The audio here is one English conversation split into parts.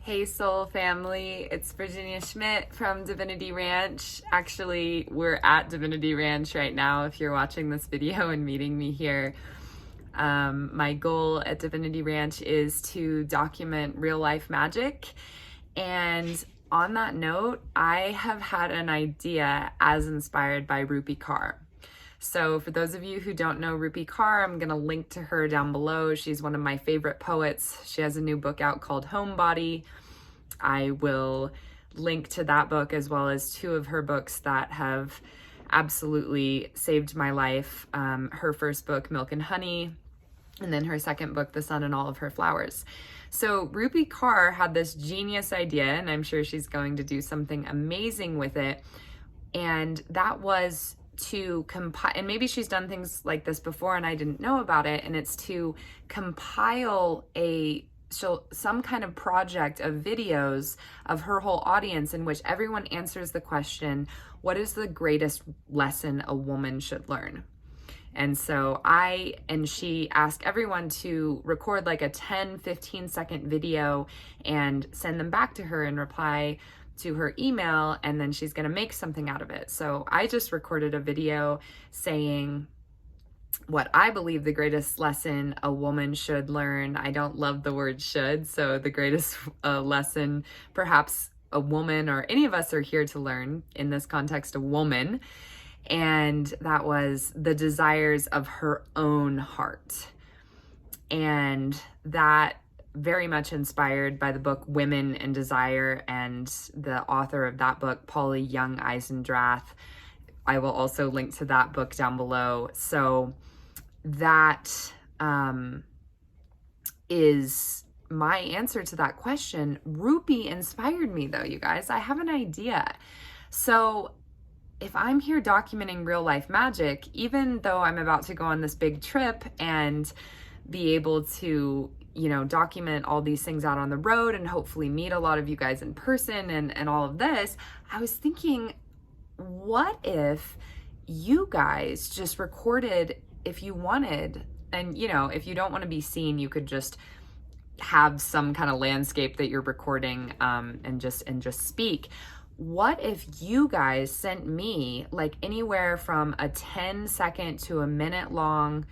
Hey Soul family, it's Virginia Schmidt from Divinity Ranch. Actually, we're at Divinity Ranch right now if you're watching this video and meeting me here. My goal at Divinity Ranch is to document real life magic. And on that note, I have had an idea as inspired by Rupi Kaur. So for those of you who don't know Rupi Kaur, I'm going to link to her down below. She's one of my favorite poets. She has a new book out called Homebody. I will link to that book as well as two of her books that have absolutely saved my life. Her first book, Milk and Honey, and then her second book, The Sun and All of Her Flowers. So Rupi Kaur had this genius idea, and I'm sure she's going to do something amazing with it. And that was to compile, and maybe she's done things like this before and I didn't know about it, and it's to compile some kind of project of videos of her whole audience in which everyone answers the question, what is the greatest lesson a woman should learn? And so she asked everyone to record like a 10-15 second video and send them back to her and reply to her email, and then she's going to make something out of it. So I just recorded a video saying what I believe the greatest lesson a woman should learn. I don't love the word should, so the greatest lesson perhaps a woman or any of us are here to learn, in this context, a woman, and that was the desires of her own heart. And that very much inspired by the book Women and Desire, and the author of that book, Young-Eisendrath. I will also link to that book down below. So that is my answer to that question. Rupi inspired me though, you guys. I have an idea. So if I'm here documenting real life magic, even though I'm about to go on this big trip and be able to, document all these things out on the road and hopefully meet a lot of you guys in person and all of this, I was thinking, what if you guys just recorded, if you wanted, and if you don't want to be seen, you could just have some kind of landscape that you're recording and just speak. What if you guys sent me like anywhere from a 10-second to a minute long,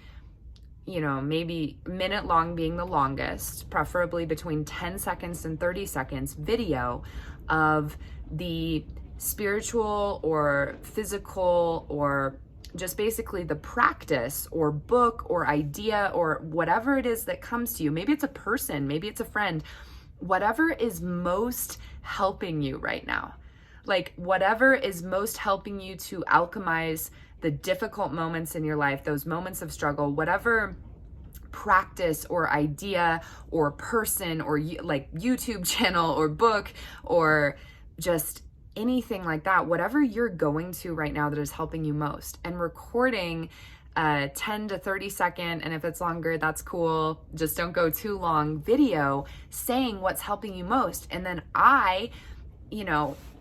maybe minute long being the longest, preferably between 10 seconds and 30 seconds video of the spiritual or physical or just basically the practice or book or idea or whatever it is that comes to you. Maybe it's a person, maybe it's a friend, whatever is most helping you right now. Like whatever is most helping you to alchemize the difficult moments in your life, those moments of struggle, whatever practice or idea or person or like YouTube channel or book or just anything like that, whatever you're going to right now that is helping you most, and recording a 10 to 30 second, and if it's longer, that's cool, just don't go too long, video saying what's helping you most. And then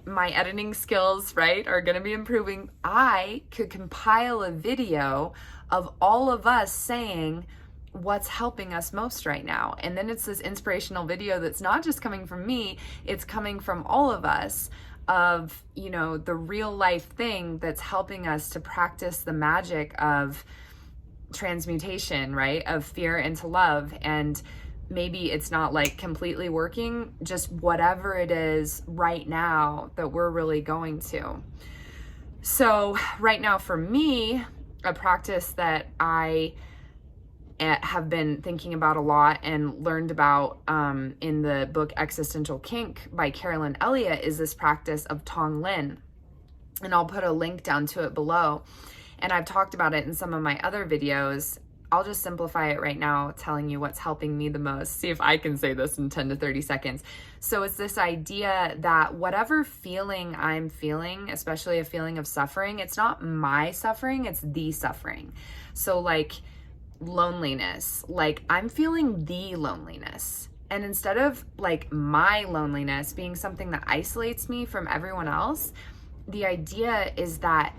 my editing skills, right, are going to be improving. I could compile a video of all of us saying what's helping us most right now. And then it's this inspirational video that's not just coming from me, it's coming from all of us of, the real life thing that's helping us to practice the magic of transmutation, right, of fear into love. And maybe it's not like completely working, just whatever it is right now that we're really going to. So right now for me, a practice that I have been thinking about a lot and learned about in the book Existential, Kink by Carolyn and Elliott is this practice of Tonglen. And I'll put a link down to it below. And I've talked about it in some of my other videos. I'll just simplify it right now, telling you what's helping me the most. See if I can say this in 10 to 30 seconds. So it's this idea that whatever feeling I'm feeling, especially a feeling of suffering, it's not my suffering, it's the suffering. So like loneliness, like I'm feeling the loneliness. And instead of like my loneliness being something that isolates me from everyone else, the idea is that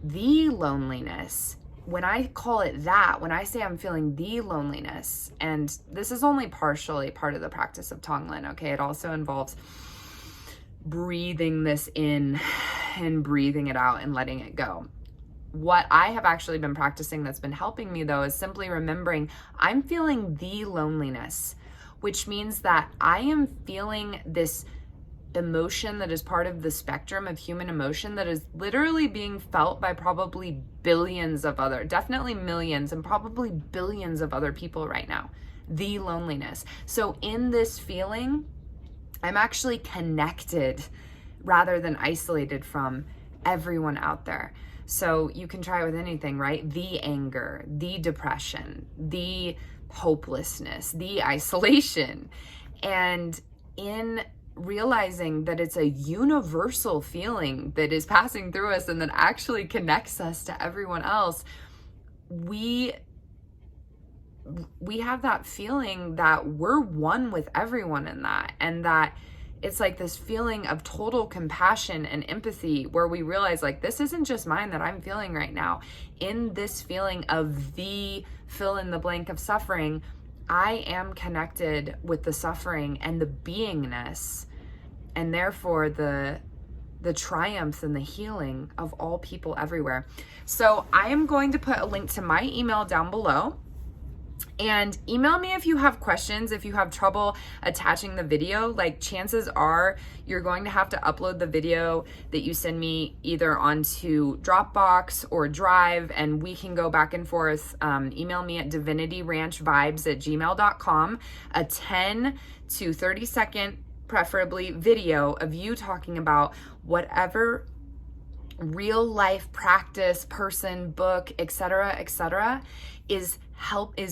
the loneliness when I call it that, when I say I'm feeling the loneliness, and this is only partially part of the practice of Tonglen, okay? It also involves breathing this in and breathing it out and letting it go. What I have actually been practicing that's been helping me, though, is simply remembering I'm feeling the loneliness, which means that I am feeling this emotion that is part of the spectrum of human emotion that is literally being felt by probably billions of other, definitely millions and probably billions of other people right now. The loneliness. So in this feeling, I'm actually connected rather than isolated from everyone out there. So you can try it with anything, right? The anger, the depression, the hopelessness, the isolation. And in realizing that it's a universal feeling that is passing through us and that actually connects us to everyone else, we have that feeling that we're one with everyone in that, and that it's like this feeling of total compassion and empathy where we realize, like, this isn't just mine that I'm feeling right now. In this feeling of the fill in the blank of suffering, I am connected with the suffering and the beingness, and therefore the triumphs and the healing of all people everywhere. So I am going to put a link to my email down below. And email me if you have questions, if you have trouble attaching the video. Like, chances are you're going to have to upload the video that you send me either onto Dropbox or Drive, and we can go back and forth. Email me at divinityranchvibes@gmail.com, a 10 to 30 second, preferably, video of you talking about whatever real life practice, person, book, etc., is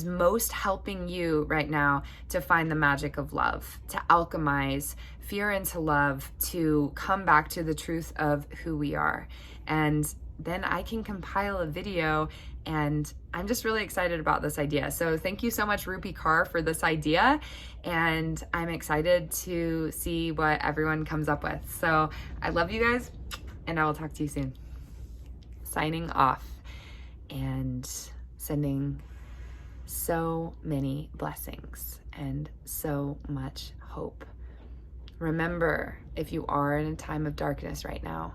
most helping you right now to find the magic of love, to alchemize fear into love, to come back to the truth of who we are. And then I can compile a video, and I'm just really excited about this idea. So thank you so much, Rupi Kaur, for this idea, and I'm excited to see what everyone comes up with. So I love you guys, and I will talk to you soon. Signing off and sending so many blessings and so much hope. Remember, if you are in a time of darkness right now,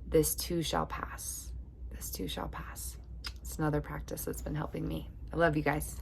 this too shall pass. This too shall pass. It's another practice that's been helping me. I love you guys.